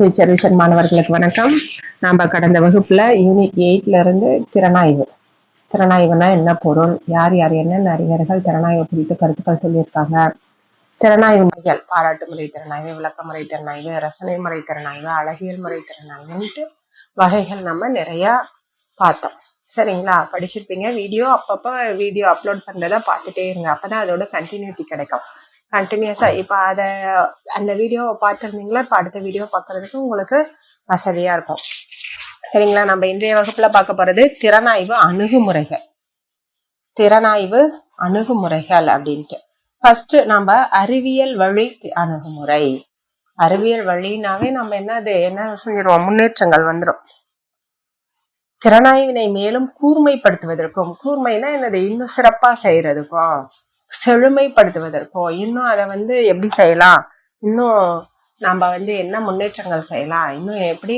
Future vision மாணவர்களுக்கு வணக்கம். நம்ம கடந்த வகுப்புல யூனிட் 8ல இருந்து திறனாய்வுனா என்ன பொருள், யார் யார் என்னென்ன அறிஞர்கள் திறனாய்வு குறித்து கருத்துக்கள் சொல்லியிருக்காங்க, திறனாய்வு முறைகள், பாராட்டு முறை திறனாய்வு, விளக்க முறை திறனாய்வு, ரசனை முறை திறனாய்வு, அழகியல் முறை திறனாய்வுன்ட்டு வகைகள் நம்ம நிறைய பார்த்தோம். சரிங்களா? படிச்சிருப்பீங்க. அப்பப்போ வீடியோ அப்லோட் பண்றதை பார்த்துட்டே இருங்க. அப்பதான் அதோட கண்டினியூட்டி கிடைக்கும். கண்டினியூஸா இப்ப அந்த வீடியோவை பார்த்துருந்தீங்களா, இப்ப அடுத்த வீடியோ பார்க்கறதுக்கு உங்களுக்கு வசதியா இருக்கும். சரிங்களா? நம்ம இன்றைய வகுப்புல பார்க்க போறது திறனாய்வு அணுகுமுறைகள் அப்படின்ட்டு. ஃபர்ஸ்ட் நம்ம அறிவியல் வழி அணுகுமுறை. அறிவியல் வழினாவே நம்ம என்ன செஞ்சிருவோம், முன்னேற்றங்கள் வந்துடும். திறனாய்வினை மேலும் கூர்மைப்படுத்துவதற்கும், கூர்மைனா என்னது, இன்னும் சிறப்பா செய்யறதுக்கும், செழுமைப்படுத்துவதற்கும், இன்னும் அதை எப்படி செய்யலாம், இன்னும் நம்ம என்ன முன்னேற்றங்கள் செய்யலாம், இன்னும் எப்படி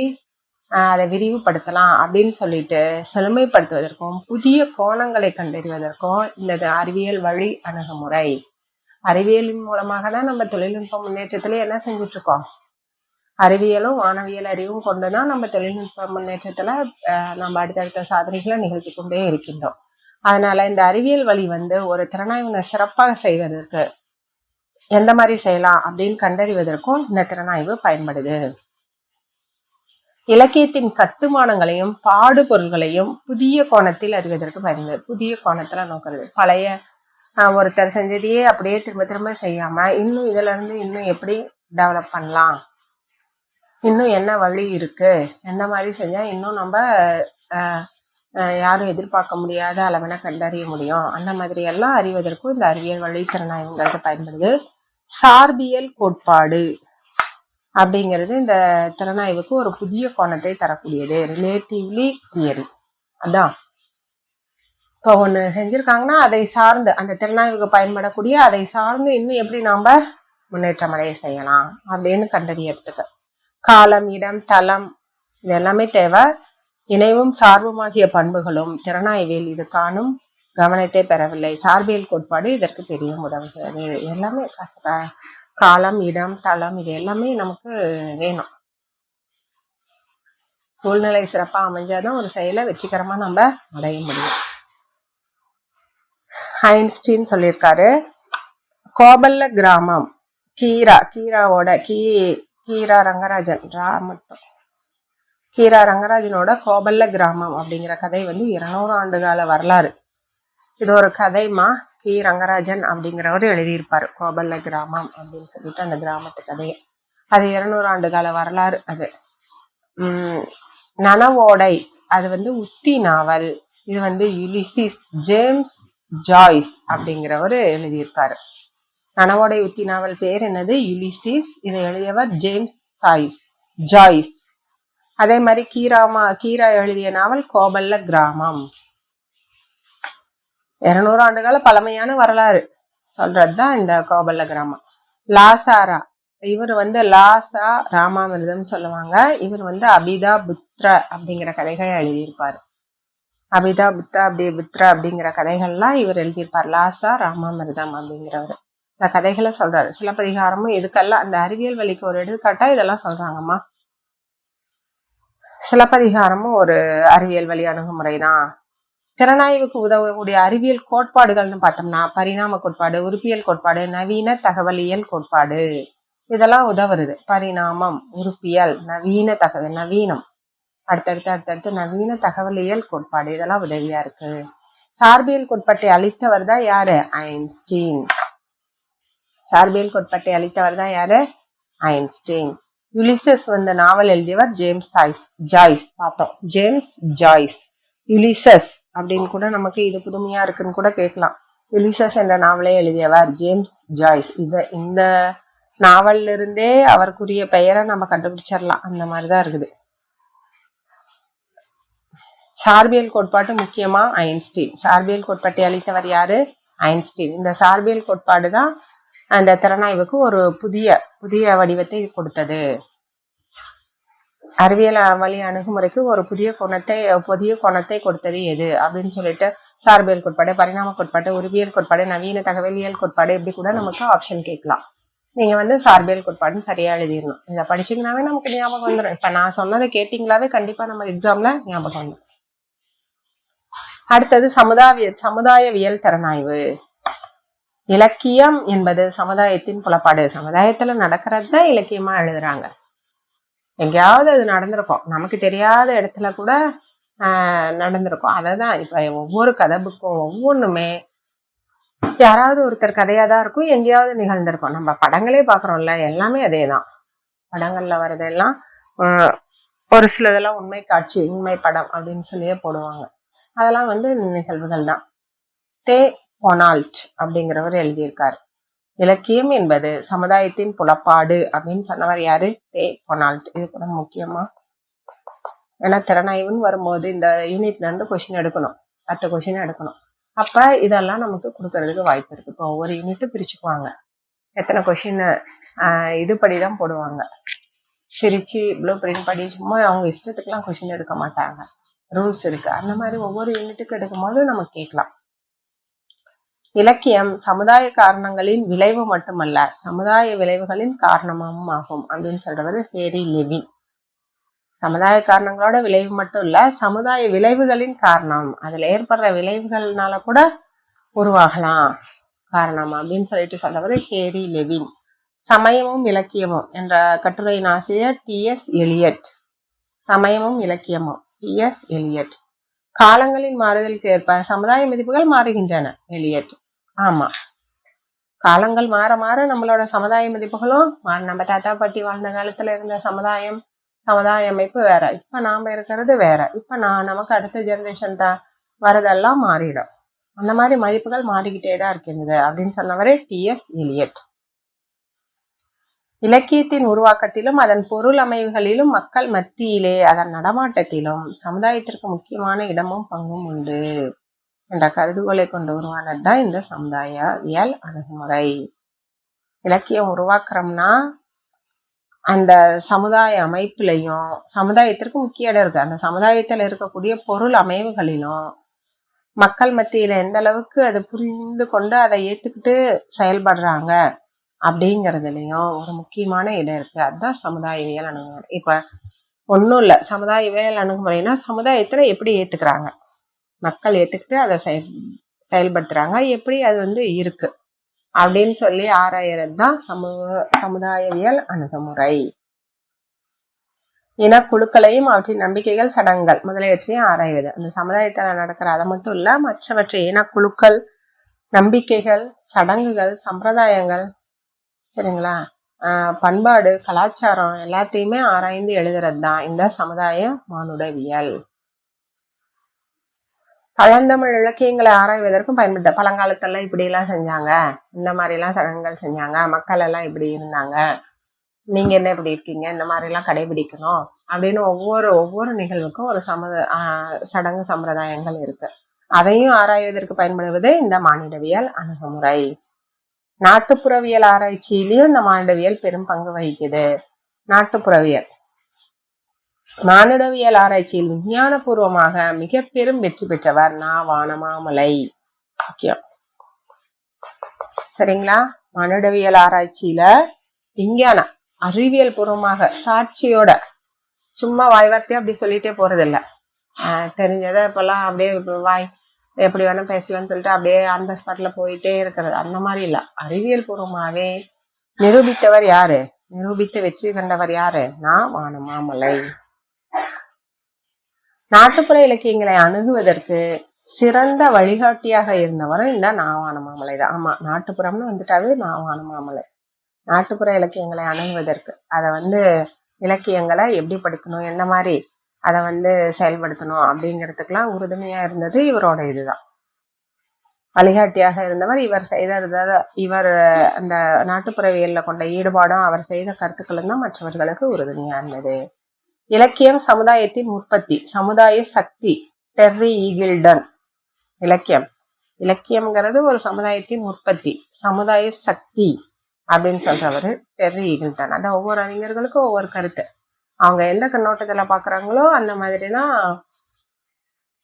அதை விரிவுபடுத்தலாம் அப்படின்னு சொல்லிட்டு செழுமைப்படுத்துவதற்கும், புதிய கோணங்களை கண்டறிவதற்கும் இந்த அறிவியல் வழி அணுகுமுறை. அறிவியலின் மூலமாக தான் நம்ம தொழில்நுட்ப முன்னேற்றத்துல என்ன செஞ்சுட்டு இருக்கோம், அறிவியலும் வானவியல் அறிவும் கொண்டுதான் நம்ம தொழில்நுட்ப முன்னேற்றத்துல நம்ம அடுத்தடுத்த சாதனைகளை நிகழ்த்தி கொண்டே இருக்கின்றோம். அதனால இந்த அறிவியல் வழி ஒரு திறனாய்வினை சிறப்பாக செய்வதற்கு எந்த மாதிரி செய்யலாம் அப்படின்னு கண்டறிவதற்கும் இந்த திறனாய்வு பயன்படுது. இலக்கியத்தின் கட்டுமானங்களையும் பாடுபொருள்களையும் புதிய கோணத்தில் அறிவதற்கு பயன்படுது. புதிய கோணத்துல நோக்கிறது. பழைய ஒருத்தர் செஞ்சதையே அப்படியே திரும்ப திரும்ப செய்யாம இன்னும் இதுல இருந்து இன்னும் எப்படி டெவலப் பண்ணலாம், இன்னும் என்ன வழி இருக்கு, எந்த மாதிரி செஞ்சா இன்னும் நம்ம யாரும் எதிர்பார்க்க முடியாத அளவென கண்டறிய முடியும், அந்த மாதிரி எல்லாம் அறிவதற்கும் இந்த அறிவியல் வழி திறனாய்வுங்கிறது பயன்படுது. சார்பியல் கோட்பாடு அப்படிங்கிறது இந்த திறனாய்வுக்கு ஒரு புதிய கோணத்தை தரக்கூடியது. Relatively theory. அதான் இப்போ ஒண்ணு செஞ்சிருக்காங்கன்னா அதை சார்ந்து, அந்த திறனாய்வுக்கு பயன்படக்கூடிய அதை சார்ந்து இன்னும் எப்படி நாம முன்னேற்றம் அடைய செய்யலாம் அப்படின்னு கண்டறியறதுக்கு. காலம், இடம், தளம் இது எல்லாமே தேவை. இணைவும் சார்புமாகிய பண்புகளும் திறனாய்வில் இது காணும் கவனத்தை பெறவில்லை. சார்பியல் கோட்பாடு இதற்கு பெரிய உதவுகிறது. எல்லாமே காலம், இடம், தளம் இது எல்லாமே நமக்கு வேணும். சூழ்நிலை சிறப்பா அமைஞ்சாதான் ஒரு செயலை வெற்றிகரமா நம்ம அடைய முடியும். ஐன்ஸ்டீன் சொல்லியிருக்காரு, கோபல்ல கிராமம், கீராவோட கீரா ரங்கராஜனோட கோபல்ல கிராமம் அப்படிங்கிற கதை 200 ஆண்டுகால வரலாறு. இது ஒரு கதைமா. ரங்கராஜன் அப்படிங்கிறவர் எழுதியிருப்பாரு கோபல்ல கிராமம் அப்படின்னு சொல்லிட்டு அந்த கிராமத்து கதையை. அது 200 ஆண்டுகால வரலாறு. அது நனவோடை, அது உத்தி நாவல். இது யுலிசிஸ் ஜேம்ஸ் ஜாய்ஸ் அப்படிங்கிறவர் எழுதியிருப்பாரு. நனவோடை உத்தி நாவல் பேர் என்னது, யுலிசிஸ். இதை எழுதியவர் ஜேம்ஸ் ஜாய்ஸ். அதே மாதிரி கீரா எழுதிய நாவல் கோபல்ல கிராமம். 200 ஆண்டுகால பழமையான வரலாறு சொல்றதுதான் இந்த கோபல்ல கிராமம். லாசாரா, இவர் லாசா ராமாமிர்தம் சொல்லுவாங்க. இவர் அபிதா புத்ர அப்படிங்கிற கதைகளை எழுதியிருப்பாரு. அபிதா புத்ர அப்படிங்கிற கதைகள்லாம் இவர் எழுதியிருப்பார். லாசா ராமாமிர்தம் அப்படிங்கிறவர் இந்த கதைகளை சொல்றாரு. சிலப்பதிகாரமும் இதுக்கெல்லாம் அந்த அறிவியல் வழிக்கு ஒரு எடுத்துக்காட்டா இதெல்லாம் சொல்றாங்கம்மா. சிலப்பதிகாரமும் ஒரு அறிவியல் வழி அணுகுமுறை தான். திறனாய்வுக்கு உதவக்கூடிய அறிவியல் கோட்பாடுகள்னு பார்த்தோம்னா பரிணாம கோட்பாடு, உறுப்பியல் கோட்பாடு, நவீன தகவலியல் கோட்பாடு இதெல்லாம் உதவுறது. பரிணாமம், உறுப்பியல், நவீனம், அடுத்தடுத்து நவீன தகவலியல் கோட்பாடு இதெல்லாம் உதவியா இருக்கு. சார்பியல் கோட்பாட்டை அளித்தவர் தான் யாரு, ஐன்ஸ்டீன். சார்பியல் கோட்பாட்டை அளித்தவர் தான் யாரு, ஐன்ஸ்டீன். யுலிசஸ் நாவல் எழுதியவர் ஜேம்ஸ் ஜாய்ஸ். பார்த்தோம், ஜேம்ஸ் ஜாய்ஸ். யுலிசஸ் அப்படின்னு கூட நமக்கு இது புதுமையா இருக்குன்னு கூட கேட்கலாம். யுலிசஸ் என்ற நாவலை எழுதியவர் ஜேம்ஸ் ஜாய்ஸ். இந்த நாவல்ல இருந்தே அவருக்குரிய பெயரை நம்ம கண்டுபிடிச்சிடலாம். அந்த மாதிரிதான் இருக்குது. சார்பியல் கோட்பாட்டு முக்கியமா ஐன்ஸ்டீன். சார்பியல் கோட்பாட்டை அளித்தவர் யாரு, ஐன்ஸ்டீன். இந்த சார்பியல் கோட்பாடு தான் அந்த திறனாய்வுக்கு ஒரு புதிய வடிவத்தை கொடுத்தது. அறிவியல் வழி அணுகுமுறைக்கு ஒரு புதிய கோணத்தை கொடுத்தது எது அப்படின்னு சொல்லிட்டு சார்பியல் கோட்பாடு, பரிணாம கோட்பாடு, உருவியல் கோட்பாடு, நவீன தகவலியல் கோட்பாடு இப்படி கூட நமக்கு ஆப்ஷன் கேட்கலாம். நீங்க வந்து சார்பியல் கோட்பாடுன்னு சரியா எழுதிடணும். இதை படிச்சீங்கன்னாவே நமக்கு ஞாபகம் வந்துடும். இப்ப நான் சொன்னதை கேட்டீங்களாவே கண்டிப்பா நம்ம எக்ஸாம்ல ஞாபகம் வந்துடும். அடுத்தது சமுதாயவியல் திறனாய்வு. இலக்கியம் என்பது சமுதாயத்தின் புலப்பாடு. சமுதாயத்துல நடக்கிறது தான் இலக்கியமா எழுதுறாங்க. எங்கேயாவது அது நடந்திருக்கும், நமக்கு தெரியாத இடத்துல கூட நடந்திருக்கும். அததான் இப்ப ஒவ்வொரு கதை புக்கும் ஒவ்வொன்றுமே யாராவது ஒருத்தர் கதையா தான் இருக்கும், எங்கேயாவது நிகழ்ந்திருக்கும். நம்ம படங்களே பாக்குறோம்ல, எல்லாமே அதேதான். படங்கள்ல வர்றதெல்லாம் ஒரு சிலதெல்லாம் உண்மை காட்சி, உண்மை படம் அப்படின்னு சொல்லியே போடுவாங்க. அதெல்லாம் வந்து நிகழ்வுகள் தான். தே பொனால்ட் அப்படிங்கிறவர் எழுதியிருக்காரு. இலக்கியம் என்பது சமுதாயத்தின் புலப்பாடு அப்படின்னு சொன்னவர் யாரு? தே பொனால்ட். இது கூட முக்கியமா, ஏன்னா திறனாய்வுன்னு வரும்போது இந்த யூனிட்ல இருந்து கொஸ்டின் எடுக்கணும், 10 கொஸ்டின் எடுக்கணும். அப்ப இதெல்லாம் நமக்கு கொடுக்கறதுக்கு வாய்ப்பு இருக்கு. இப்போ ஒவ்வொரு யூனிட்டும் பிரிச்சுக்குவாங்க, எத்தனை கொஸ்டின் இதுபடிதான் போடுவாங்க. பிரிச்சு ப்ளூ பிரிண்ட் படி சும்மா அவங்க இஷ்டத்துக்குலாம் கொஸ்டின் எடுக்க மாட்டாங்க, ரூல்ஸ் இருக்கு. அந்த மாதிரி ஒவ்வொரு யூனிட்டுக்கு எடுக்கும் போது நம்ம கேட்கலாம். இலக்கியம் சமுதாய காரணங்களின் விளைவு மட்டுமல்ல, சமுதாய விளைவுகளின் காரணமும் ஆகும் அப்படின்னு சொல்றவர் ஹேரி லெவின். சமுதாய காரணங்களோட விளைவு மட்டும் இல்ல, சமுதாய விளைவுகளின் காரணம், அதுல ஏற்படுற விளைவுகள்னால கூட உருவாகலாம் காரணம் அப்படின்னு சொல்லிட்டு சொல்றவர் ஹேரி லெவின். சமயமும் இலக்கியமும் என்ற கட்டுரையின் ஆசிரியர் டி.எஸ். எலியட். சமயமும் இலக்கியமும், டி.எஸ். எலியட். காலங்களின் மாறுதலுக்கு ஏற்ப சமுதாய மதிப்புகள் மாறுகின்றன, எலியட். ஆமா, காலங்கள் மாற மாற நம்மளோட சமுதாய மதிப்புகளும் நம்ம தாத்தா பாட்டி வாழ்ந்த காலத்துல இருந்த சமுதாய அமைப்பு வேற, இப்ப நாம இருக்கிறது வேற. இப்ப நமக்கு அடுத்த ஜெனரேஷன் தான் வரதெல்லாம் மாறிடும். அந்த மாதிரி மதிப்புகள் மாறிக்கிட்டே தான் இருக்கின்றது அப்படின்னு சொன்னவரே டி.எஸ். எலியட். இலக்கியத்தின் உருவாக்கத்திலும் அதன் பொருள் அமைவுகளிலும் மக்கள் மத்தியிலே அதன் நடமாட்டத்திலும் சமுதாயத்திற்கு முக்கியமான இடமும் பங்கும் உண்டு என்ற கருதுகோளை கொண்டு உருவானதுதான் இந்த சமுதாயவியல் அணுகுமுறை. இலக்கியம் உருவாக்குறோம்னா அந்த சமுதாய அமைப்புலையும் சமுதாயத்திற்கு முக்கிய இடம் இருக்கு. அந்த சமுதாயத்துல இருக்கக்கூடிய பொருள் அமைவுகளிலும் மக்கள் மத்தியில எந்த அளவுக்கு அதை புரிந்து கொண்டு அதை ஏத்துக்கிட்டு செயல்படுறாங்க அப்படிங்கிறதுலயும் ஒரு முக்கியமான இடம் இருக்கு. அதுதான் சமுதாயவியல் அணுகுமுறை. இப்ப ஒன்றும் இல்லை, சமுதாயவியல் அணுகுமுறைனா சமுதாயத்துல எப்படி ஏத்துக்கிறாங்க, மக்கள் ஏத்துக்கிட்டு அதை செயல்படுத்துறாங்க, எப்படி அது வந்து இருக்கு அப்படின்னு சொல்லி ஆராயறது தான் சமுதாயவியல் அணுகுமுறை. இனக்குழுக்களையும் அவற்றின் நம்பிக்கைகள் சடங்குகள் முதலியவற்றையும் ஆராய்வது. அந்த சமுதாயத்துல நடக்கிற அதை மட்டும் இல்ல, மற்றவற்றை இனக்குழுக்கள், நம்பிக்கைகள், சடங்குகள், சம்பிரதாயங்கள், சரிங்களா, பண்பாடு, கலாச்சாரம் எல்லாத்தையுமே ஆராய்ந்து எழுதுறது தான் இந்த சமுதாய மானுடவியல். பழந்தமிழ் இலக்கியங்களை ஆராய்வதற்கும் பயன்படுத்த. பழங்காலத்தெல்லாம் இப்படி எல்லாம் செஞ்சாங்க, இந்த மாதிரி எல்லாம் சடங்குகள் செஞ்சாங்க, மக்கள் எல்லாம் இப்படி இருந்தாங்க, நீங்க என்ன இப்படி இருக்கீங்க, இந்த மாதிரி எல்லாம் கடைபிடிக்கணும் அப்படின்னு ஒவ்வொரு நிகழ்வுக்கும் ஒரு சடங்கு சம்பிரதாயங்கள் இருக்கு. அதையும் ஆராய்வதற்கு பயன்படுவது இந்த மானிடவியல் அணுகுமுறை. நாட்டுப்புறவியல் ஆராய்ச்சியிலையும் இந்த மானுடவியல் பெரும் பங்கு வகிக்குது. நாட்டுப்புறவியல் மானுடவியல் ஆராய்ச்சியில் விஞ்ஞான பூர்வமாக மிக பெரும் வெற்றி பெற்றவர் நா. வானமாமலை. முக்கியம், சரிங்களா. மானுடவியல் ஆராய்ச்சியில விஞ்ஞான அறிவியல் பூர்வமாக சாட்சியோட, சும்மா வாய் வார்த்தையா அப்படி சொல்லிட்டே போறது இல்ல, தெரிஞ்சதை இப்பெல்லாம் அப்படியே வாய் எப்படி வேணா பேசலாம்னு சொல்லிட்டு அப்படியே அந்த ஸ்பாட்ல போயிட்டே இருக்கிறது, அந்த மாதிரி இல்ல. அறிவியல் பூர்வமாவே நிரூபித்தவர் யாரு, நிரூபித்து வெற்றி கண்டவர் யாரு, நா. வானமாமலை. நாட்டுப்புற இலக்கியங்களை அணுகுவதற்கு சிறந்த வழிகாட்டியாக இருந்தவரும் இந்த நா. வானமாமலை தான். ஆமா, நாட்டுப்புறம்னு வந்துட்டாவே நா. வானமாமலை. நாட்டுப்புற இலக்கியங்களை அணுகுவதற்கு, அதை வந்து இலக்கியங்களை எப்படி படிக்கணும், எந்த மாதிரி அதை வந்து செயல்படுத்தணும் அப்படிங்கிறதுக்கெல்லாம் உறுதுணையா இருந்தது இவரோட இதுதான். வழிகாட்டியாக இருந்தவர். இவர் அந்த நாட்டுப்புறவியல்ல கொண்ட ஈடுபாடும் அவர் செய்த கருத்துக்களும் தான் மற்றவர்களுக்கு உறுதுணையா இருந்தது. இலக்கியம் சமுதாயத்தின் உற்பத்தி, சமுதாய சக்தி, டெர்ரி ஈகிள்டன். இலக்கியம்ங்கிறது ஒரு சமுதாயத்தின் உற்பத்தி, சமுதாய சக்தி அப்படின்னு சொல்றவரு டெர்ரி ஈகிள்டன். அதான் ஒவ்வொரு அறிஞர்களுக்கும் ஒவ்வொரு கருத்து, அவங்க எந்த கண்ணோட்டத்துல பாக்குறாங்களோ அந்த மாதிரிதான்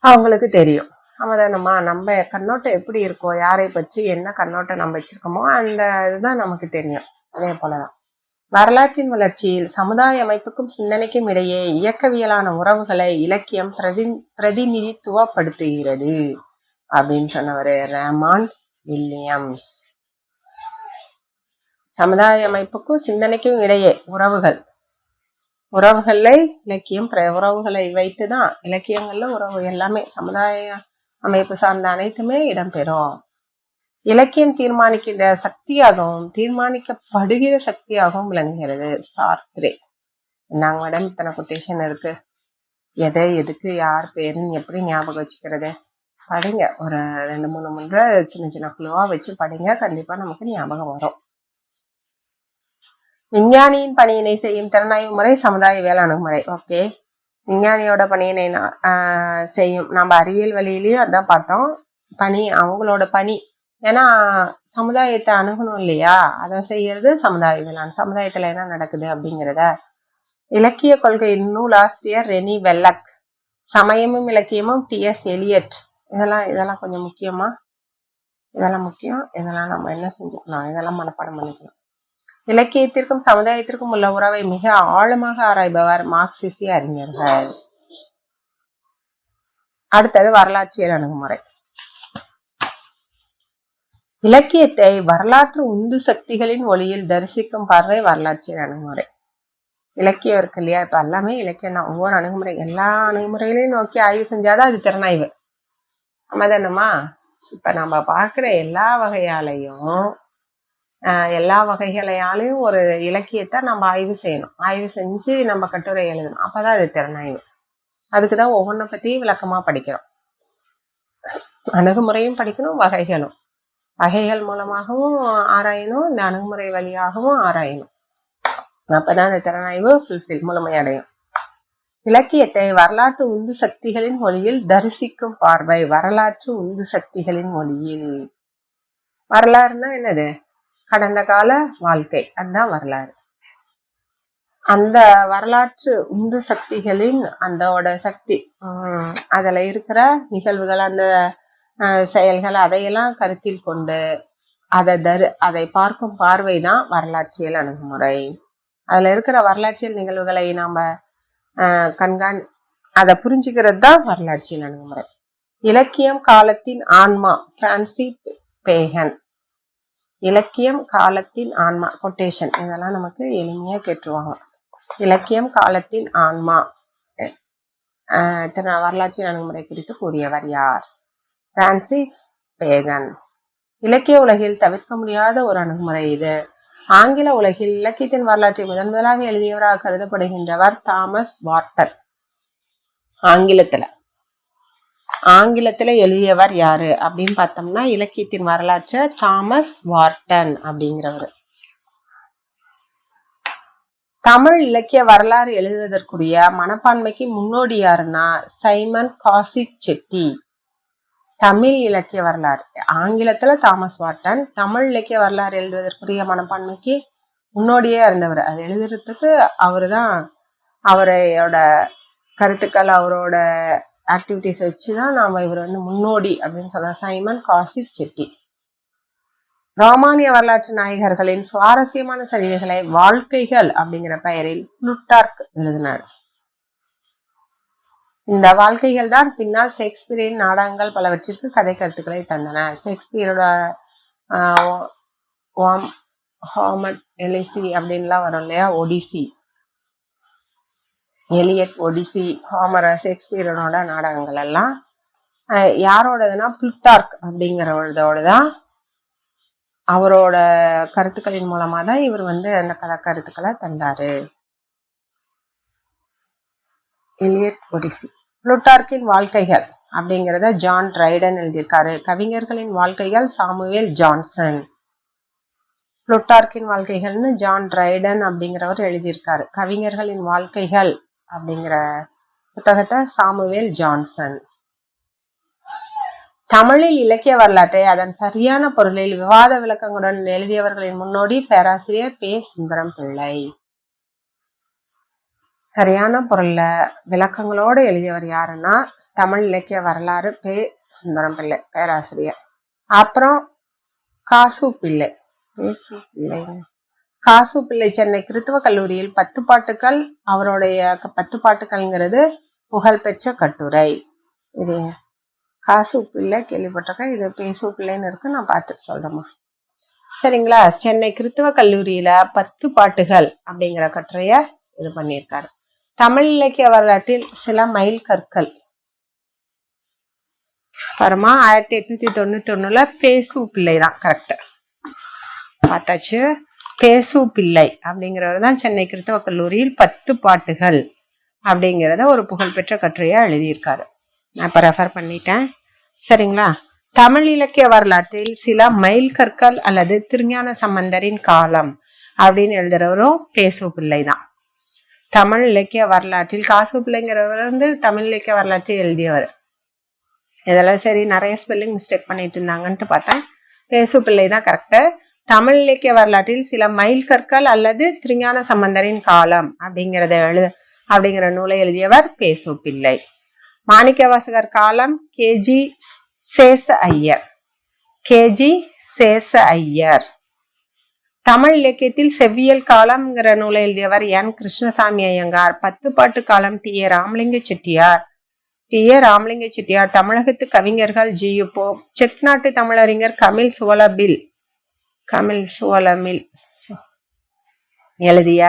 அவங்களுக்கு தெரியும். அவதானமா, நம்ம கண்ணோட்டம் எப்படி இருக்கோ, யாரை பற்றி என்ன கண்ணோட்டம் நம்ம வச்சிருக்கோமோ அந்த இதுதான் நமக்கு தெரியும். இதே போலதான் வரலாற்றின் வளர்ச்சியில் சமுதாய அமைப்புக்கும் சிந்தனைக்கும் இடையே இயக்கவியலான உறவுகளை இலக்கியம் பிரதிநிதித்துவப்படுத்துகிறது அப்படின்னு சொன்னவர் ரேமாண்ட் வில்லியம்ஸ். சமுதாய அமைப்புக்கும் சிந்தனைக்கும் இடையே உறவுகளை இலக்கியம் உறவுகளை வைத்துதான் இலக்கியங்கள்ல உறவு எல்லாமே சமுதாய அமைப்பு சார்ந்த அனைத்துமே இடம்பெறும். இலக்கியம் தீர்மானிக்கின்ற சக்தியாகவும் தீர்மானிக்கப்படுகிற சக்தியாகவும் விளங்குகிறது. சார்த்ரே. நாங்க மேடம் இத்தனை கொட்டேஷன் இருக்கு, எதை எதுக்கு யார் பேருன்னு எப்படி ஞாபகம் வச்சுக்கிறது? படிங்க, ஒரு 2-3 முறை சின்ன சின்ன குழுவா வச்சு படிங்க, கண்டிப்பா நமக்கு ஞாபகம் வரும். விஞ்ஞானியின் பணியினை செய்யும் திறனாய்வு முறை சமுதாயவியல் அணுகுமுறை. ஓகே, விஞ்ஞானியோட பணியினை செய்யும், நம்ம அறிவியல் வழியிலையும் அதான் பார்த்தோம். அவங்களோட பணி, ஏன்னா சமுதாயத்தை அணுகணும் இல்லையா, அதை செய்யறது சமுதாயவியலான. சமுதாயத்துல என்ன நடக்குது அப்படிங்கிறத இலக்கிய கொள்கை நூலாசிரியர் ரெனி வெல்லக், சமயமும் இலக்கியமும் டி.எஸ். எலியட். இதெல்லாம் கொஞ்சம் முக்கியமா, இதெல்லாம் முக்கியம். இதெல்லாம் நம்ம என்ன செஞ்சுக்கலாம், இதெல்லாம் மனப்பாடம் பண்ணிக்கலாம். இலக்கியத்திற்கும் சமுதாயத்திற்கும் உள்ள உறவை மிக ஆழமாக ஆராய்பவர் மார்க்சிய அறிஞர்கள். அடுத்தது வரலாற்றியல் அணுகுமுறை. இலக்கியத்தை வரலாற்று உந்து சக்திகளின் ஒளியில் தரிசிக்கும் பார்வை வரலாற்றியல் அணுகுமுறை. இலக்கியம் இருக்கு இல்லையா, இப்ப எல்லாமே இலக்கியம் தான். ஒவ்வொரு அணுகுமுறை, எல்லா அணுகுமுறைகளையும் நோக்கி ஆய்வு செஞ்சாதான் அது திறனாய்வு. ஆமாதானம்மா? இப்ப நம்ம பாக்குற எல்லா வகைகளையாலையும் ஒரு இலக்கியத்தை நம்ம ஆய்வு செய்யணும். ஆய்வு செஞ்சு நம்ம கட்டுரை எழுதணும். அப்பதான் அது திறனாய்வு. அதுக்குதான் ஒவ்வொன்றை பத்தியும் விளக்கமா படிக்கிறோம். அணுகுமுறையும் படிக்கணும், வகைகள் மூலமாகவும் ஆராயணும், இந்த அணுகுமுறை வழியாகவும் ஆராயணும். அப்பதான் அந்த திறனாய்வு முழுமையடையும். இலக்கியத்தை வரலாற்று உந்து சக்திகளின் ஒளியில் தரிசிக்கும் பார்வை. வரலாற்று உந்து சக்திகளின் ஒளியில். வரலாறுனா என்னது? கடந்த கால வாழ்க்கை, அதுதான் வரலாறு. அந்த வரலாற்று உந்து சக்திகளின் அந்தோட சக்தி, அதுல இருக்கிற நிகழ்வுகள், அந்த செயல்கள், அதையெல்லாம் கருத்தில் கொண்டு அதை பார்க்கும் பார்வைதான் வரலாற்றியல் அணுகுமுறை. அதுல இருக்கிற வரலாற்றியல் நிகழ்வுகளை நாம அதை புரிஞ்சுக்கிறது தான் வரலாற்றியல் அணுகுமுறை. இலக்கியம் காலத்தின் ஆன்மா. Francis Bacon. இலக்கியம் காலத்தின் ஆன்மா. கொட்டேஷன் இதெல்லாம் நமக்கு எளிமையா கேட்டுருவாங்க. இலக்கியம் காலத்தின் ஆன்மா. வரலாற்றியல் அணுகுமுறை குறித்து கூறியவர் யார்? Francis Bacon. இலக்கிய உலகில் தவிர்க்க முடியாத ஒரு அணுகுமுறை இது. ஆங்கில உலகில் இலக்கியத்தின் வரலாற்றை முதலாக எழுதியவராக கருதப்படுகின்றவர் தாமஸ் வார்டன். ஆங்கிலத்துல எழுதியவர் யாரு அப்படின்னு பார்த்தோம்னா, இலக்கியத்தின் வரலாற்றை தாமஸ் வார்டன் அப்படிங்கிறவர். தமிழ் இலக்கிய வரலாறு எழுதுவதற்குரிய மனப்பான்மைக்கு முன்னோடி யாருன்னா சைமன் காசிக் செட்டி. தமிழ் இலக்கிய வரலாறு, ஆங்கிலத்துல தாமஸ் வார்டன். தமிழ் இலக்கிய வரலாறு எழுதுவதற்குரிய மனப்பான்மைக்கு முன்னோடியே இருந்தவர். அது எழுதுறதுக்கு அவரோட கருத்துக்கள், அவரோட ஆக்டிவிட்டிஸ் வச்சுதான் நாம இவர் முன்னோடி அப்படின்னு சொல்ல. சைமன் காசிக் செட்டி. ரோமானிய வரலாற்று நாயகர்களின் சுவாரஸ்யமான சரிதைகளை வாழ்க்கைகள் அப்படிங்கிற பெயரில் புளூட்டார்க் எழுதினார். இந்த வாழ்க்கைகள் தான் பின்னால் ஷேக்ஸ்பியரின் நாடகங்கள் பலவற்றிற்கு கதை கருத்துக்களை தந்தன. ஷேக்ஸ்பியரோட ஹோமர் எலிசி அப்படின்லாம் வரும் இல்லையா, ஒடிசி, எலியட் ஒடிசி, ஹோமர், ஷேக்ஸ்பியரோட நாடகங்கள் எல்லாம் யாரோடதுன்னா புளூட்டார்க் அப்படிங்கிறவரோடதான். அவரோட கருத்துக்களின் மூலமா தான் இவர் அந்த கதை கருத்துக்களை தந்தாரு. எலியட் ஒடிசி. புளூட்டார்க்கின் வாழ்க்கைகள் அப்படிங்கிறத ஜான் ட்ரைடன் எழுதியிருக்காரு. கவிஞர்களின் வாழ்க்கைகள் சாமுவேல் ஜான்சன். புளூட்டார்க்கின் வாழ்க்கைகள்னு ஜான் ட்ரைடன் அப்படிங்கிறவர் எழுதியிருக்காரு. கவிஞர்களின் வாழ்க்கைகள் அப்படிங்கிற புத்தகத்தை சாமுவேல் ஜான்சன். தமிழில் இலக்கிய வரலாற்றை அதன் சரியான பொருளில் விவாத விளக்கங்களுடன் எழுதியவர்களின் முன்னோடி பேராசிரியர் பே. சுந்தரம் பிள்ளை. சரியான பொருள்ல விளக்கங்களோடு எழுதியவர் யாருன்னா தமிழ் இலக்கிய வரலாறு பே. சுந்தரம் பிள்ளை, பேராசிரியர். அப்புறம் காசு பிள்ளை. காசு பிள்ளை சென்னை கிறித்துவ கல்லூரியில் 10 பாட்டுக்கள். அவருடைய 10 பாட்டுக்கள்ங்கிறது புகழ்பெற்ற கட்டுரை. இது காசு பிள்ளை கேள்விப்பட்டிருக்கேன், இது பேசு பிள்ளைன்னு இருக்கு, நான் பார்த்துட்டு சொல்றேம்மா. சரிங்களா? சென்னை கிறித்துவ கல்லூரியில 10 பாட்டுகள் அப்படிங்கிற கட்டுரைய இது பண்ணியிருக்காரு. தமிழ் இலக்கிய வரலாற்றில் சில மைல் கற்கள். பாருமா, 1891 பேசு பிள்ளை தான் கரெக்ட் பார்த்தாச்சு. பேசு பிள்ளை அப்படிங்கிறவர் தான் சென்னை கிறித்துவ கல்லூரியில் 10 பாட்டுகள் அப்படிங்கிறத ஒரு புகழ்பெற்ற கட்டுரையா எழுதியிருக்காரு. நான் இப்ப ரெஃபர் பண்ணிட்டேன். சரிங்களா? தமிழ் இலக்கிய வரலாற்றில் சில மைல் கற்கள் அல்லது திருஞான சம்பந்தரின் காலம் அப்படின்னு எழுதுறவரும் பேசு பிள்ளை தான். தமிழ் இலக்கிய வரலாற்றில் காசு பிள்ளைங்கிறவர் வந்து தமிழ் இலக்கிய வரலாற்றை எழுதியவர். இதெல்லாம் சரி, நிறைய ஸ்பெல்லிங் மிஸ்டேக் பண்ணிட்டு இருந்தாங்கன்ட்டு பார்த்தேன். பேசு பிள்ளை தான் கரெக்ட். தமிழ் இலக்கிய வரலாற்றில் சில மைல் கற்கள் அல்லது திருஞான சம்பந்தரின் காலம் அப்படிங்கிற நூலை எழுதியவர் பேசு பிள்ளை. மாணிக்கவாசகர் காலம் கேஜி சேச ஐயர். கேஜி சேச ஐயர். தமிழ் இலக்கியத்தில் செவ்வியல் காலம்ங்கிற நூலை எழுதியவர் என் கிருஷ்ணசாமி ஐயங்கார். 10 பாட்டு காலம் டி.ஏ. ராமலிங்க செட்டியார். டி.ஏ. ராமலிங்க செட்டியார். தமிழகத்து கவிஞர்கள் ஜி.யு. போப். செக் நாட்டு தமிழறிஞர் கமில் சுவலமில் எழுதிய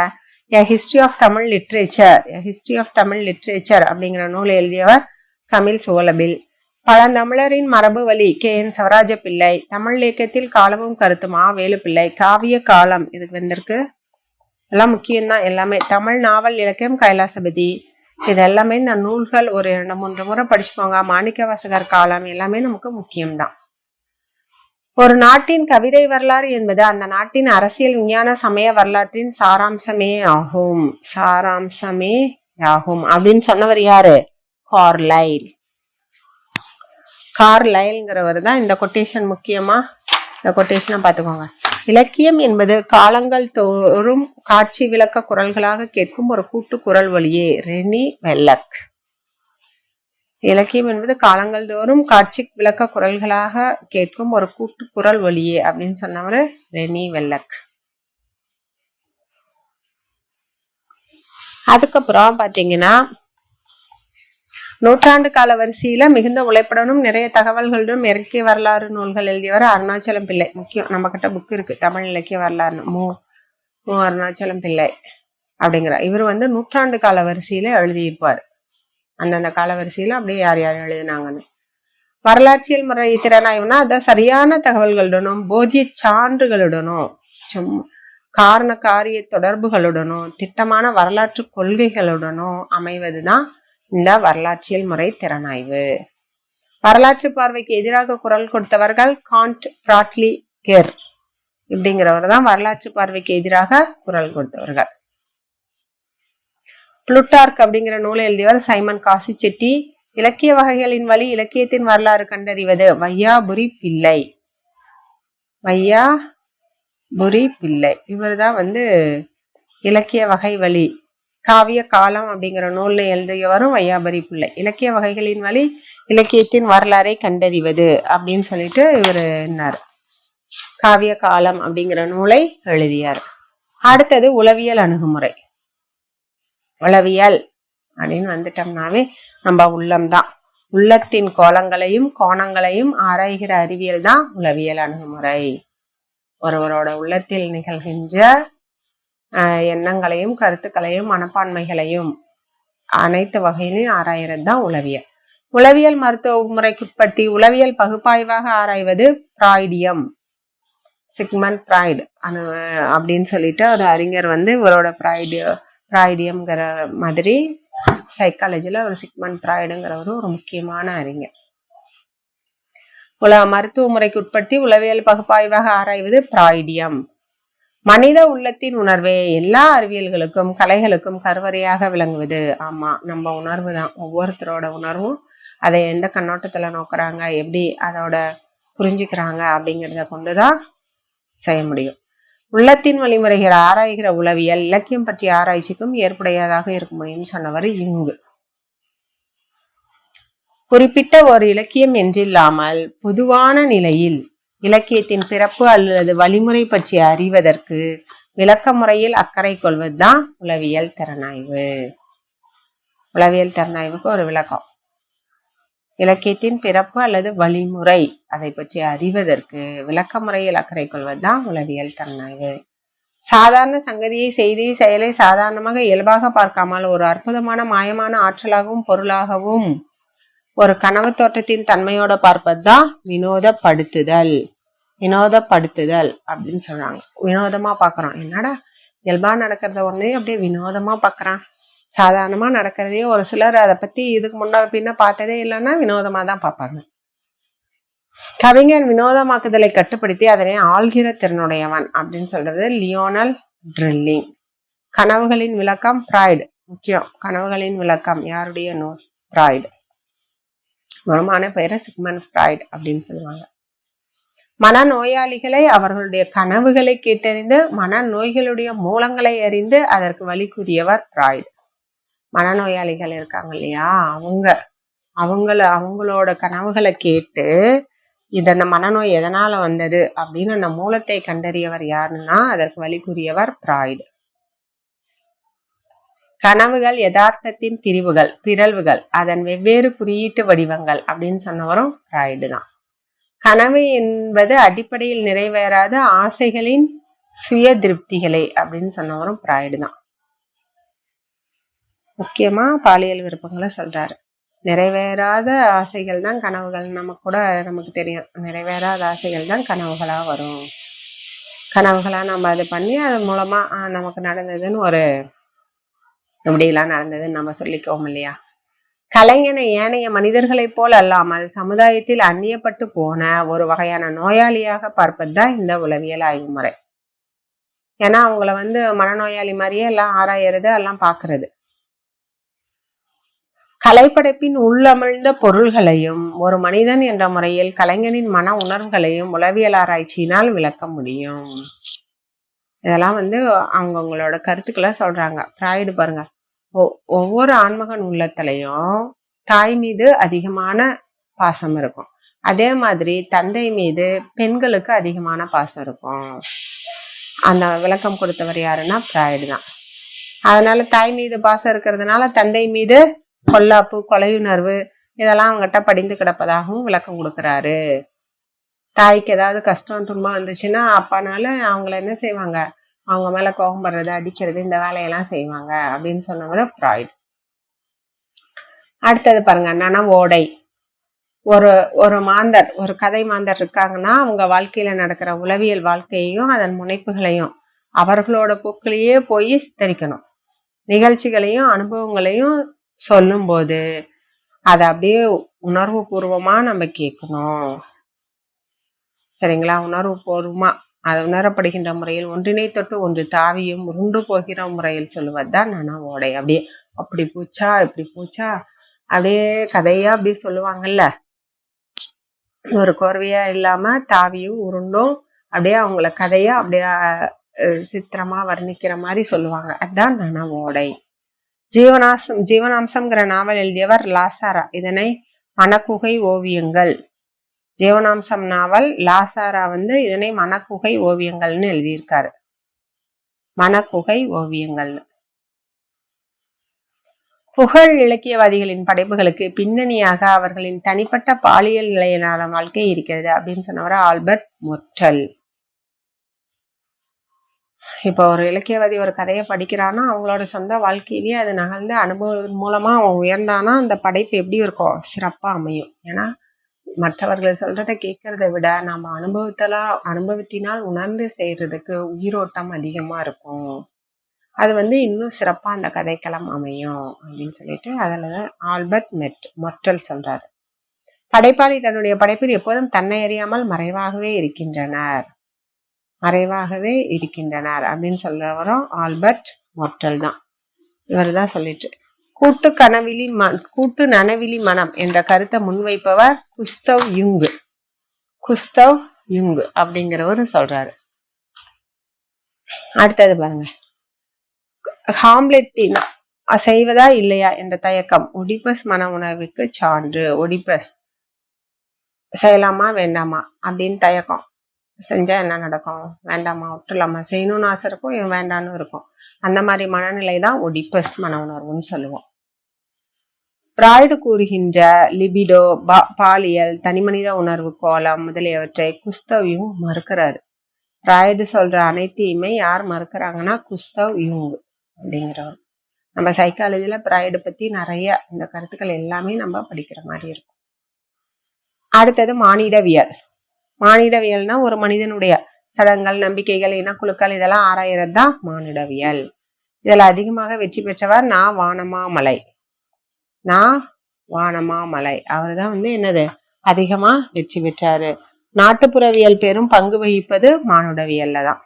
A History of Tamil Literature அப்படிங்கிற நூலை எழுதியவர் கமில் சுவலபில். பழந்தமிழரின் மரபு வழி கே.என். சிவராஜ பிள்ளை. தமிழ் இலக்கியத்தில் காலமும் கருத்துமா வேலுப்பிள்ளை. காவிய காலம் இதுக்கு வந்திருக்கு, எல்லாம் முக்கியம்தான் எல்லாமே. தமிழ் நாவல் இலக்கியம் கைலாசபதி. இது எல்லாமே இந்த நூல்கள் ஒரு 2-3 முறை படிச்சுக்கோங்க. மாணிக்கவாசகர் காலம் எல்லாமே நமக்கு முக்கியம்தான். ஒரு நாட்டின் கவிதை வரலாறு என்பது அந்த நாட்டின் அரசியல் விஞ்ஞான சமய வரலாற்றின் சாராம்சமே ஆகும் அப்படின்னு சொன்னவர் யாரு? கார்லைல்ங்கிறவர் தான். இந்த கொட்டேஷன் முக்கியமா, இந்த கொட்டேஷனை பார்த்துக்கோங்க. இலக்கியம் என்பது காலங்கள் தோறும் காட்சி விளக்க குரல்களாக கேட்கும் ஒரு கூட்டு குரல் வழியே. ரெனி வெல்லக். இலக்கியம் என்பது காலங்கள் தோறும் காட்சி விளக்க குரல்களாக கேட்கும் ஒரு கூட்டு குரல் வழியே அப்படின்னு சொன்னவர் ரெனி வெல்லக். அதுக்கப்புறம் பாத்தீங்கன்னா நூற்றாண்டு கால வரிசையில மிகுந்த உழைப்புடனும் நிறைய தகவல்களுடன் இலக்கிய வரலாறு நூல்கள் எழுதியவர் அருணாச்சலம் பிள்ளை. முக்கியம், நம்ம கிட்ட புக் இருக்கு தமிழ் இலக்கிய வரலாறு. மு அருணாச்சலம் பிள்ளை அப்படிங்கிற இவர் வந்து நூற்றாண்டு கால வரிசையில எழுதியிருப்பார். அந்தந்த கால வரிசையில அப்படியே யார் எழுதினாங்கன்னு. வரலாற்றியல் முறை திறனாய்வுனா அதான் சரியான தகவல்களுடனும் போதிய சான்றுகளுடனும் காரண காரிய தொடர்புகளுடனும் திட்டமான வரலாற்று கொள்கைகளுடனும் அமைவதுதான் இந்த வரலாற்றியல் முறை திறனாய்வு. வரலாற்று பார்வைக்கு எதிராக குரல் கொடுத்தவர்கள் காண்ட் பிராட்லி கெர் இப்படிங்கிறவர் தான் வரலாற்று பார்வைக்கு எதிராக குரல் கொடுத்தவர்கள். புளுட்டார்க் அப்படிங்கிற நூலை எழுதியவர் சைமன் காசி செட்டி. இலக்கிய வகைகளின் வழி இலக்கியத்தின் வரலாறு கண்டறிவது வையாபுரி பிள்ளை. இவர் தான் வந்து இலக்கிய வகை வழி. காவிய காலம் அப்படிங்கிற நூலை எழுதியவரும் வையாபுரி பிள்ளை. இலக்கிய வகைகளின் வழி இலக்கியத்தின் வரலாறை கண்டறிவது அப்படின்னு சொல்லிட்டு இவர் என்னார், காவிய காலம் அப்படிங்கிற நூலை எழுதியார். அடுத்தது உளவியல் அணுகுமுறை. உளவியல் அப்படின்னு வந்துட்டோம்னாவே நம்ம உள்ளம்தான். உள்ளத்தின் கோலங்களையும் கோணங்களையும் ஆராய்கிற அறிவியல் தான் உளவியல் அணுகுமுறை. ஒருவரோட உள்ளத்தில் நிகழ்கின்ற எண்ணங்களையும் கருத்துக்களையும் மனப்பான்மைகளையும் அனைத்து வகையிலும் ஆராய்கிறது தான் உளவியல். உளவியல் மருத்துவ முறைக்குட்படுத்தி உளவியல் பகுப்பாய்வாக ஆராய்வது பிராய்டியம். சிக்மண்ட் ஃப்ராய்டு அப்படின்னு சொல்லிட்டு ஒரு அறிஞர் வந்து இவரோட பிராய்டியம்ங்கிற மாதிரி சைக்காலஜில ஒரு சிக்மண்ட் ஃப்ராய்டுங்கிறவரும் ஒரு முக்கியமான அறிஞர். மருத்துவ முறைக்கு உட்படுத்தி உளவியல் பகுப்பாய்வாக ஆராய்வது பிராய்டியம். மனித உள்ளத்தின் உணர்வே எல்லா அறிவியல்களுக்கும் கலைகளுக்கும் கருவறையாக விளங்குவது. ஆமா, நம்ம உணர்வு தான். ஒவ்வொருத்தரோட உணர்வும் அதை எந்த கண்ணோட்டத்துல நோக்குறாங்க, எப்படி அதோட புரிஞ்சுக்கிறாங்க அப்படிங்கிறத கொண்டுதான் செய்ய முடியும். உள்ளத்தின் வழிமுறைகளை ஆராய்கிற உளவியல் இலக்கியம் பற்றிய ஆராய்ச்சிக்கும் ஏற்புடையதாக இருக்க முடியும்னு சொன்னவர் யுங். குறிப்பிட்ட ஒரு இலக்கியம் என்றில்லாமல் பொதுவான நிலையில் இலக்கியத்தின் பிறப்பு அல்லது வழிமுறை பற்றி அறிவதற்கு விளக்க முறையில் அக்கறை கொள்வதுதான் உளவியல் திறனாய்வு. உளவியல் திறனாய்வுக்கு ஒரு விளக்கம். இலக்கியத்தின் பிறப்பு அல்லது வழிமுறை அதை பற்றி அறிவதற்கு விளக்க முறையில் அக்கறை கொள்வதுதான் உளவியல் திறனாய்வு. சாதாரண சங்கதியை, செய்தி, செயலை சாதாரணமாக இயல்பாக பார்க்காமல் ஒரு அற்புதமான மாயமான ஆற்றலாகவும் பொருளாகவும் ஒரு கனவு தோற்றத்தின் தன்மையோட பார்ப்பதுதான் வினோதப்படுத்துதல். வினோதப்படுத்துதல் அப்படின்னு சொல்றாங்க. வினோதமா பாக்குறோம். என்னடா இயல்பா நடக்கிறத ஒண்ணே அப்படியே வினோதமா பாக்குறான். சாதாரணமா நடக்கிறதையே ஒரு சிலர் அதை பத்தி இதுக்கு முன்ன பின்ன பார்த்ததே இல்லைன்னா வினோதமா தான் பார்ப்பாங்க. கவிஞன் வினோதமாக்குதலை கட்டுப்படுத்தி அதனை ஆள்கிற திறனுடையவன் அப்படின்னு சொல்றது லியோனல் ட்ரில்லிங். கனவுகளின் விளக்கம் ஃப்ராய்டு. முக்கியம். கனவுகளின் விளக்கம் யாருடைய நூல்? ஃப்ராய்டு. முழுமான பெயரை சிக்மண்ட் ஃப்ராய்டு அப்படின்னு சொல்லுவாங்க. மனநோயாளிகளை அவர்களுடைய கனவுகளை கேட்டறிந்து மனநோய்களுடைய மூலங்களை அறிந்து அதற்கு வழி கூறியவர் ஃப்ராய்டு. மனநோயாளிகள் இருக்காங்க இல்லையா, அவங்களோட கனவுகளை கேட்டு இதன் மனநோய் எதனால வந்தது அப்படின்னு அந்த மூலத்தை கண்டறியவர் யாருன்னா அதற்கு வழி கூறியவர் ஃப்ராய்டு. கனவுகள் யதார்த்தத்தின் பிறழ்வுகள், அதன் வெவ்வேறு குறியீட்டு வடிவங்கள் அப்படின்னு சொன்னவரும் ஃப்ராய்டு தான். கனவு என்பது அடிப்படையில் நிறைவேறாத ஆசைகளின் சுய திருப்திகளே அப்படின்னு சொன்னவரும் ஃப்ராய்டு தான். முக்கியமா பாலியல் விருப்பங்களை சொல்றாரு. நிறைவேறாத ஆசைகள் தான் கனவுகள். நமக்கு தெரியும், நிறைவேறாத ஆசைகள் தான் கனவுகளா வரும். கனவுகளா நம்ம அது பண்ணி அது மூலமா நமக்கு நடந்ததுன்னு ஒரு இப்படியெல்லாம் நடந்ததுன்னு நம்ம சொல்லிக்குவோம் இல்லையா. கலைஞனை ஏனைய மனிதர்களைப் போல் அல்லாமல் சமுதாயத்தில் அந்நியப்பட்டு போன ஒரு வகையான நோயாளியாக பார்ப்பதுதான் இந்த உளவியல் ஆய்வு முறை. ஏன்னா அவங்கள மனநோயாளி மாதிரியே எல்லாம் ஆராயறது, எல்லாம் பாக்குறது. கலைப்படைப்பின் உள்ளமிழ்ந்த பொருள்களையும் ஒரு மனிதன் என்ற முறையில் கலைஞனின் மன உணர்வுகளையும் உளவியல் ஆராய்ச்சியினால் விளக்க முடியும். இதெல்லாம் அவங்களோட கருத்துக்களை சொல்றாங்க. ஃப்ராய்டு பாருங்க, ஒவ்வொரு ஆண்மகன் உள்ளத்திலையும் தாய் மீது அதிகமான பாசம் இருக்கும். அதே மாதிரி தந்தை மீது பெண்களுக்கு அதிகமான பாசம் இருக்கும். அந்த விளக்கம் கொடுத்தவர் யாருன்னா ஃப்ராய்டு தான். அதனால தாய் மீது பாசம் இருக்கிறதுனால தந்தை மீது கொல்லாப்பு, கொலையுணர்வு இதெல்லாம் அவங்ககிட்ட படிந்து கிடப்பதாகவும் விளக்கம் கொடுக்கிறாரு. தாய்க்கு ஏதாவது கஷ்டம் துன்பம் வந்துச்சுன்னா அப்பானால அவங்கள என்ன செய்வாங்க, அவங்க மேல கோபம் படுறது, அடிக்கிறது, இந்த வேலையெல்லாம் செய்வாங்க அப்படின்னு சொன்னவங்க ஃப்ராய்டு. அடுத்தது பாருங்க, நனவோடை. ஒரு மாந்தர், ஒரு கதை மாந்தர் இருக்காங்கன்னா அவங்க வாழ்க்கையில நடக்கிற உளவியல் வாழ்க்கையையும் அதன் முனைப்புகளையும் அவர்களோட போக்கிலேயே போய் சித்தரிக்கணும். நிகழ்ச்சிகளையும் அனுபவங்களையும் சொல்லும் போது அதை அப்படியே உணர்வு பூர்வமா நம்ம கேட்கணும். சரிங்களா? உணர்வு பூர்வமா அதை உணரப்படுகின்ற முறையில் ஒன்றினை தொட்டு ஒன்று தாவியும் உருண்டு போகிற முறையில் சொல்லுவதுதான் நனவோடை. அப்படியே அப்படி பூச்சா இப்படி பூச்சா அப்படியே கதையா அப்படி சொல்லுவாங்கல்ல, ஒரு கோர்வையா இல்லாம தாவியும் உருண்டும் அப்படியே அவங்கள கதையா அப்படியே சித்திரமா வர்ணிக்கிற மாதிரி சொல்லுவாங்க. அதுதான் நனவோடை. ஜீவனாம்சம்ங்கிற நாவல் எழுதியவர் லாசாரா. இதனை மனக்குகை ஓவியங்கள், ஜீவனாம்சம் நாவல் லாசாரா இதனை மனக்குகை ஓவியங்கள்னு எழுதியிருக்காரு. மனக்குகை ஓவியங்கள்னு. புகழ் இலக்கியவாதிகளின் படைப்புகளுக்கு பின்னணியாக அவர்களின் தனிப்பட்ட பாலியல் நிலையிலான வாழ்க்கை இருக்கிறது அப்படின்னு சொன்னவர் ஆல்பர்ட் மொர்டல். இப்போ ஒரு இலக்கியவாதி ஒரு கதையை படிக்கிறான்னா அவங்களோட சொந்த வாழ்க்கையிலேயே அது நகர்ந்து அனுபவம் மூலமா அவன் உயர்ந்தானா அந்த படைப்பு எப்படி இருக்கும், சிறப்பா அமையும். ஏன்னா மற்றவர்கள் சொல்றதை கேட்கறத விட நம்ம அனுபவத்தினால் உணர்ந்து செய்யறதுக்கு உயிரோட்டம் அதிகமா இருக்கும். அது இன்னும் சிறப்பா அந்த கதைக்களம் அமையும் அப்படின்னு சொல்லிட்டு அதுல ஆல்பர்ட் மொர்டல் சொல்றாரு. படைப்பாளி தன்னுடைய படைப்பில் எப்போதும் தன்னை அறியாமல் மறைவாகவே இருக்கின்றனர் அப்படின்னு சொல்றவரும் ஆல்பர்ட் மொர்டல் தான். இவர் தான் சொல்லிட்டு கூட்டு நனவிலி மனம் என்ற கருத்தை முன்வைப்பவர் குஸ்தவ் யுங் அப்படிங்கிறவரு சொல்றாரு. அடுத்தது பாருங்க, ஹாம்லெட்டின் செய்வதா இல்லையா என்ற தயக்கம் ஒடிபஸ் மன உணர்வுக்கு சான்று. ஒடிபஸ் செய்யலாமா வேண்டாமா அப்படின்னு தயக்கம், செஞ்சா என்ன நடக்கும்? வேண்டாமா, விட்டுலாமா, செய்யணும்னு ஆசை இருக்கும், இவன் வேண்டான்னு இருக்கும். அந்த மாதிரி மனநிலை தான் ஒடிப்பஸ் மன உணர்வுன்னு சொல்லுவோம். பிராய்டு கூறுகின்ற லிபிடோ, பாலியல், தனிமனித உணர்வு கோலம் முதலியவற்றை குஸ்தவ் யூங் மறுக்கிறாரு. பிராய்டு சொல்ற அனைத்தையுமே யார் மறுக்கிறாங்கன்னா குஸ்தவ் யூங் அப்படிங்கிறவர். நம்ம சைக்காலஜில பிராய்டு பத்தி நிறைய இந்த கருத்துக்கள் எல்லாமே நம்ம படிக்கிற மாதிரி இருக்கும். அடுத்தது மானிடவியல். மானிடவியல்னா ஒரு மனிதனுடைய சடங்குகள், நம்பிக்கைகள், இனக்குழுக்கள் இதெல்லாம் ஆராயறது தான் மானிடவியல். இதுல அதிகமாக வெற்றி பெற்றவர் வானமாமலை. வானமாமலை அவர் தான் வந்து என்னது அதிகமா வெற்றி பெற்றாரு. நாட்டுப்புறவியல் பெரும் பங்கு வகிப்பது மானுடவியல்ல தான்.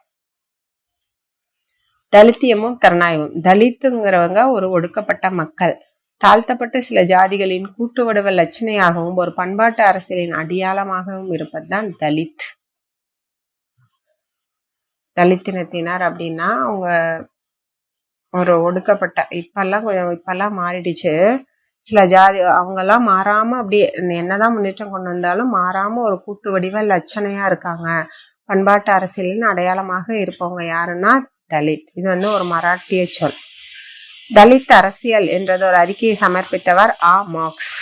தலித்தியமும் திறனாய்வும். தலித்துங்கிறவங்க ஒரு ஒடுக்கப்பட்ட மக்கள், தாழ்த்தப்பட்ட சில ஜாதிகளின் கூட்டு வடிவ லட்சணையாகவும் ஒரு பண்பாட்டு அரசியலின் அடையாளமாகவும் இருப்பதுதான் தலித். தலித்தினத்தினர் அப்படின்னா அவங்க ஒரு ஒடுக்கப்பட்ட, இப்பெல்லாம் மாறிடுச்சு. சில ஜாதி அவங்கெல்லாம் மாறாம அப்படியே என்னதான் முன்னேற்றம் கொண்டு வந்தாலும் மாறாம ஒரு கூட்டு வடிவ லட்சணையா இருக்காங்க. பண்பாட்டு அரசியலின் அடையாளமாக இருப்பவங்க யாருன்னா தலித். இது வந்து ஒரு மராட்டிய சொல். தலித் அரசியல் என்றது ஒரு அறிக்கையை சமர்ப்பித்தவர் மார்க்ஸ்.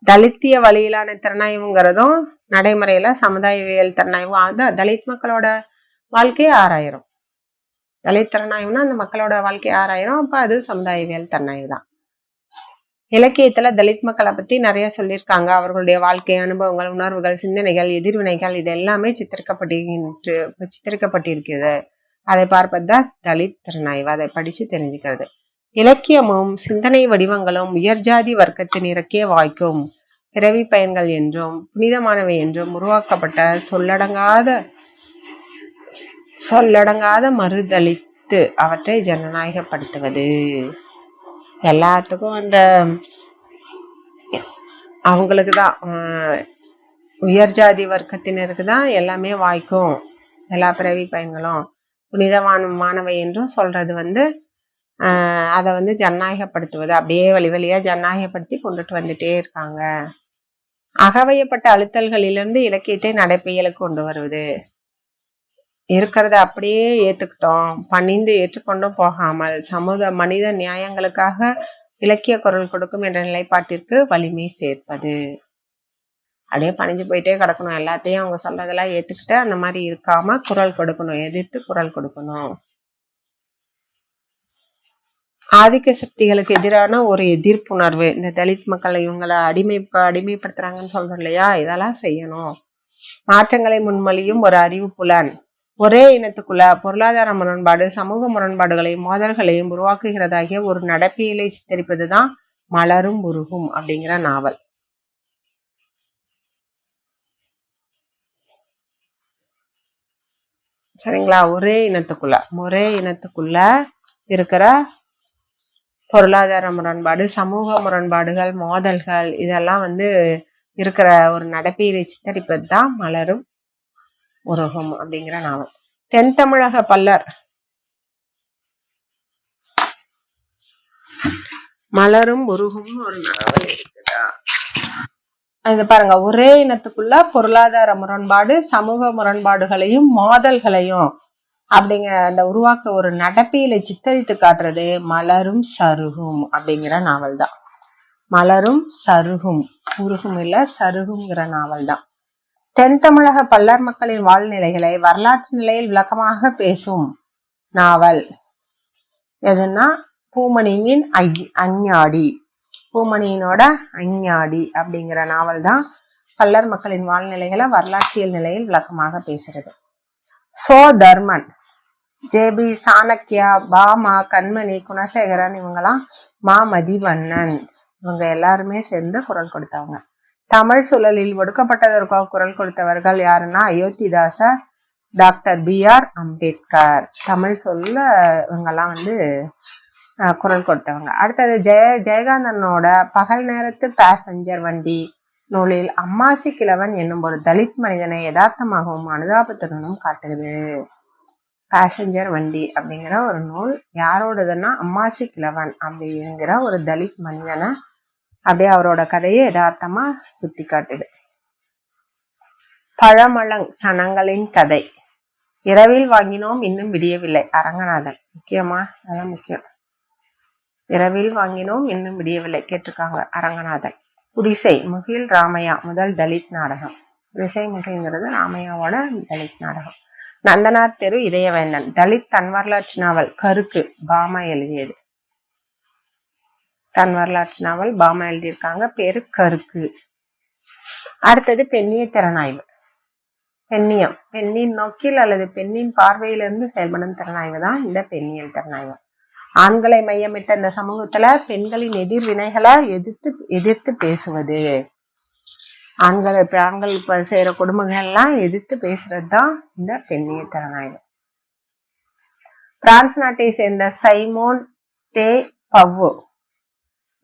தலித்திய வழியிலான திறனாய்வுங்கிறதும் நடைமுறையில சமுதாயவியல் திறனாய்வு. தலித் மக்களோட வாழ்க்கையை ஆராயிரும். தலித் திறனாய்வுனா அந்த மக்களோட வாழ்க்கையை ஆராயிரும். அப்ப அது சமுதாயவியல் திறனாய்வு தான். இலக்கியத்துல தலித் மக்களை பத்தி நிறைய சொல்லியிருக்காங்க. அவர்களுடைய வாழ்க்கை அனுபவங்கள், உணர்வுகள், சிந்தனைகள், எதிர்வினைகள் இது எல்லாமே சித்தரிக்கப்பட்டிருக்கிறது. அதை பார்ப்பதுதான் தலித் திறனாய்வு. அதை படிச்சு தெரிஞ்சுக்கிறது. இலக்கியமும் சிந்தனை வடிவங்களும் உயர்ஜாதி வர்க்கத்தின் இறக்கிய வாய்க்கும் பிறவி பயன்கள் என்றும் புனிதமானவை என்றும் உருவாக்கப்பட்ட சொல்லடங்காத மறுதலித்து அவற்றை ஜனநாயகப்படுத்துவது. எல்லாத்துக்கும் அந்த அவங்களுக்குதான் உயர்ஜாதி வர்க்கத்தினருக்கு தான் எல்லாமே வாய்க்கும், எல்லா பிறவி பயன்களும் புனிதமானவை என்றும் சொல்றது வந்து அதை வந்து ஜனநாயகப்படுத்துவது. அப்படியே வழியா ஜனநாயகப்படுத்தி கொண்டுட்டு வந்துட்டே இருக்காங்க. அகவையப்பட்ட அழுத்தல்களிலிருந்து இலக்கியத்தை நடைபெயலுக்கு கொண்டு வருவது. இருக்கிறத அப்படியே ஏத்துக்கிட்டோம், பணிந்து ஏற்றுக்கொண்டும் போகாமல் மனித நியாயங்களுக்காக இலக்கிய குரல் கொடுக்கும் என்ற நிலைப்பாட்டிற்கு வலிமை சேர்ப்பது. அப்படியே பணிஞ்சு போயிட்டே கிடக்கணும், எல்லாத்தையும் அவங்க சொல்றதெல்லாம் ஏத்துக்கிட்டு அந்த மாதிரி இருக்காம குரல் கொடுக்கணும், எதிர்த்து குரல் கொடுக்கணும். ஆதிக்க சக்திகளுக்கு எதிரான ஒரு எதிர்ப்புணர்வு. இந்த தலித் மக்களை இவங்களை அடிமைப்படுத்துறாங்கன்னு சொல்றோம் இல்லையா, இதெல்லாம் செய்யணும். மாற்றங்களை முன்மொழியும் ஒரு அறிவு புலன். ஒரே இனத்துக்குள்ள பொருளாதார முரண்பாடு, சமூக முரண்பாடுகளையும் மோதல்களையும் உருவாக்குகிறதாகிய ஒரு நடப்பியலை சித்தரிப்பதுதான் மலரும் உருகும் அப்படிங்கிற நாவல். சரிங்களா? ஒரே இனத்துக்குள்ள இருக்கிற பொருளாதார முரண்பாடு, சமூக முரண்பாடுகள், மோதல்கள் இதெல்லாம் வந்து இருக்கிற ஒரு நடப்பியலை சித்தரிப்பது தான் மலரும் உருகும் அப்படிங்கிற நாவல். தென் தமிழக பல்லர் மலரும் உருகும் ஒரு நாவல் இருக்குதா? இது பாருங்க, ஒரே இனத்துக்குள்ள பொருளாதார முரண்பாடு, சமூக முரண்பாடுகளையும் மோதல்களையும் அப்படிங்கிற அந்த உருவாக்க ஒரு நடப்பியலை சித்தரித்து காட்டுறது மலரும் சருகும் அப்படிங்கிற நாவல் தான். மலரும் சருகும், உருகும் இல்ல சருகுங்கிற நாவல் தான். தென் தமிழக பல்லர் மக்களின் வாழ்நிலைகளை வரலாற்று நிலையில் விளக்கமாக பேசும் நாவல் எதுன்னா பூமணியின் அஞ்ஞாடி. பூமணியினோட அஞ்ஞாடி அப்படிங்கிற நாவல் தான் பல்லர் மக்களின் வாழ்நிலைகளை வரலாற்றியல் நிலையில் விளக்கமாக பேசுறது. சோ தர்மன், ஜேபி சாணக்கியா, பாமா, கண்மணி, குணசேகரன் இவங்கெல்லாம் மதிவண்ணன் இவங்க எல்லாருமே சேர்ந்து குரல் கொடுத்தவங்க. தமிழ் சூழலில் ஒடுக்கப்பட்டதற்காக குரல் கொடுத்தவர்கள் யாருன்னா அயோத்திதாசர், டாக்டர் BR அம்பேத்கர். தமிழ் சொல்ல இவங்கெல்லாம் வந்து குரல் கொடுத்தவங்க. அடுத்தது ஜெயகாந்தனோட பகல் நேரத்து பேசஞ்சர் வண்டி நூலில் அம்மாசி கிழவன் என்னும் ஒரு தலித் மனிதனை யதார்த்தமாகவும் அனுதாபத்துடனும் காட்டுது. பேசஞ்சர் வண்டி அப்படிங்கிற ஒரு நூல் யாரோடதுன்னா அம்மாசி கிழவன் அப்படிங்கிற ஒரு தலித் மனிதனை அப்படியே அவரோட கதையை யதார்த்தமா சுட்டி காட்டுது. பழமளங் சனங்களின் கதை. இரவில் வாங்கினோம் இன்னும் விடியவில்லை. அரங்கநாதன். முக்கியமா? அதெல்லாம் முக்கியம். இரவில் வாங்கினோம் இன்னும் விடியவில்லை கேட்டிருக்காங்க. அரங்கநாதன். குடிசை முகில் ராமையா முதல் தலித் நாடகம். குடிசை முகில்ங்கிறது ராமையாவோட தலித் நாடகம். நந்தனார் தெரு இதயவேந்தன் தலித் தன் வரலாற்று நாவல். கருக்கு பாமா எழுதியது. தன் வரலாற்று நாவல் பாமா எழுதியிருக்காங்க. பேரு கருக்கு. அடுத்தது பெண்ணிய திறனாய்வு. பெண்ணியம் பெண்ணின் நோக்கில் அல்லது பெண்ணின் பார்வையிலிருந்து செயல்படும் திறனாய்வு தான் இந்த பெண்ணியல் திறனாய்வு. ஆண்களை மையமிட்ட இந்த சமூகத்துல பெண்களின் எதிர்வினைகளை எதிர்த்து பேசுவது. ஆண்கள் இப்ப செய்யற கொடுமைகள்லாம் எதிர்த்து பேசுறது தான் இந்த பெண்ணிய திறனாய்வு. பிரான்ஸ் நாட்டை சேர்ந்த சைமோன் தே பவ்வோ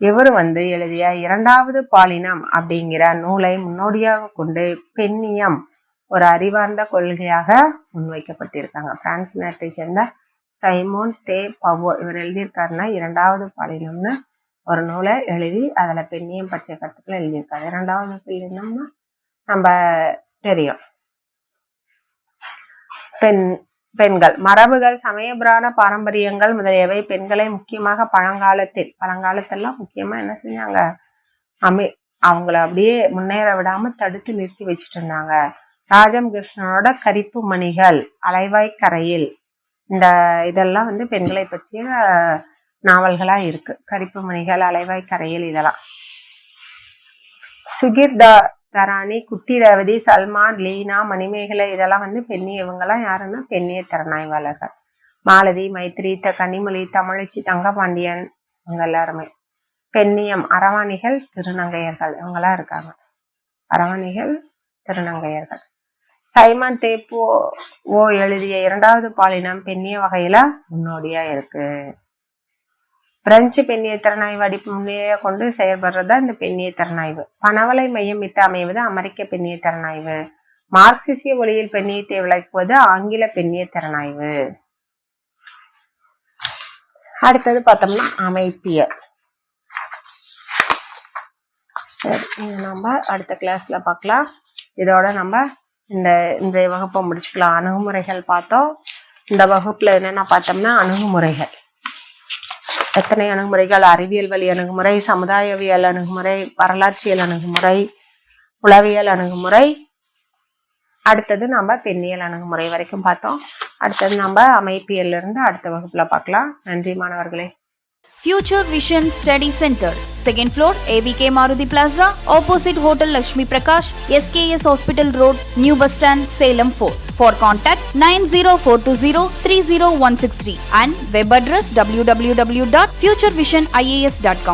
இவர் எழுதிய இரண்டாவது பாலினம் அப்படிங்கிற நூலை முன்னோடியாக கொண்டு பெண்ணியம் ஒரு அறிவார்ந்த கொள்கையாக முன்வைக்கப்பட்டிருக்காங்க. பிரான்ஸ் நாட்டை சேர்ந்த சைமோன் தே பவ்வோ இவர் எழுதியிருக்காருன்னா இரண்டாவது பாலினம்னு ஒரு நூலை எழுதி அதுல பெண்ணியம் பற்றிய கருத்துக்களை எழுதியிருக்காரு. இரண்டாவது பாலினம்னா நம்ம தெரியும். பெண்கள் மரபுகள், சமய புராண பாரம்பரியங்கள் முதலியவை பெண்களை முக்கியமாக பழங்காலத்தெல்லாம் முக்கியமா என்ன செஞ்சாங்க, அவங்கள அப்படியே முன்னேற விடாம தடுத்து நிறுத்தி வச்சுட்டு இருந்தாங்க. ராஜம் கிருஷ்ணனோட கரிப்பு மணிகள், அலைவாய் கரையில், இந்த இதெல்லாம் பெண்களை பற்றிய நாவல்களா இருக்கு. கரிப்பு மணிகள், அலைவாய் கரையில் இதெல்லாம். சுகிர் தராணி, குட்டி ரேவதி, சல்மான், லீனா, மணிமேகலை இதெல்லாம் இவங்கெல்லாம் யாருன்னா பெண்ணிய திறனாய்வாளர்கள். மாலதி, மைத்ரி, கனிமொழி, தமிழச்சி, தங்கபாண்டியன் இவங்க எல்லாருமே. பெண்ணியம் அரவாணிகள், திருநங்கையர்கள் இவங்கெல்லாம் இருக்காங்க. அரவாணிகள், திருநங்கையர்கள். சைமன் தே பவ்வோ எழுதிய இரண்டாவது பாலினம் பெண்ணிய வகையில முன்னோடியா இருக்கு. பிரெஞ்சு பெண்ணிய திறனாய்வு அடிப்படையை கொண்டு செயல்படுறதா இந்த பெண்ணிய திறனாய்வு. பணவலை மையமிட்டு அமைவது அமெரிக்க பெண்ணிய திறனாய்வு. மார்க்சிசிய ஒளியில் பெண்ணியத்தை விளக்குவது ஆங்கில பெண்ணிய திறனாய்வு. அடுத்தது பார்த்தோம்னா அமைப்பியல். சரி, நம்ம அடுத்த கிளாஸ்ல பார்க்கலாம். இதோட நம்ம இன்றைய வகுப்பை முடிச்சுக்கலாம். அணுகுமுறைகள் பார்த்தோம். இந்த வகுப்புல என்னென்ன பார்த்தோம்னா அணுகுமுறைகள். எத்தனை அணுகுமுறைகள்? அறிவியல் வழி அணுகுமுறை, சமுதாயவியல் அணுகுமுறை, வரலாற்றியல் அணுகுமுறை, உளவியல் அணுகுமுறை. அடுத்தது நம்ம பெண்ணியல் அணுகுமுறை வரைக்கும் பார்த்தோம். அடுத்தது நம்ம அமைப்பியல்ல இருந்து அடுத்த வகுப்புல பார்க்கலாம். நன்றி மாணவர்களே. Future Vision Study Center, second floor, AVK Maruti Plaza, opposite Hotel Lakshmi Prakash, SKS Hospital Road, New Bus Stand, Salem 4. For contact 90420 30163 and web address www.futurevision.ias.com.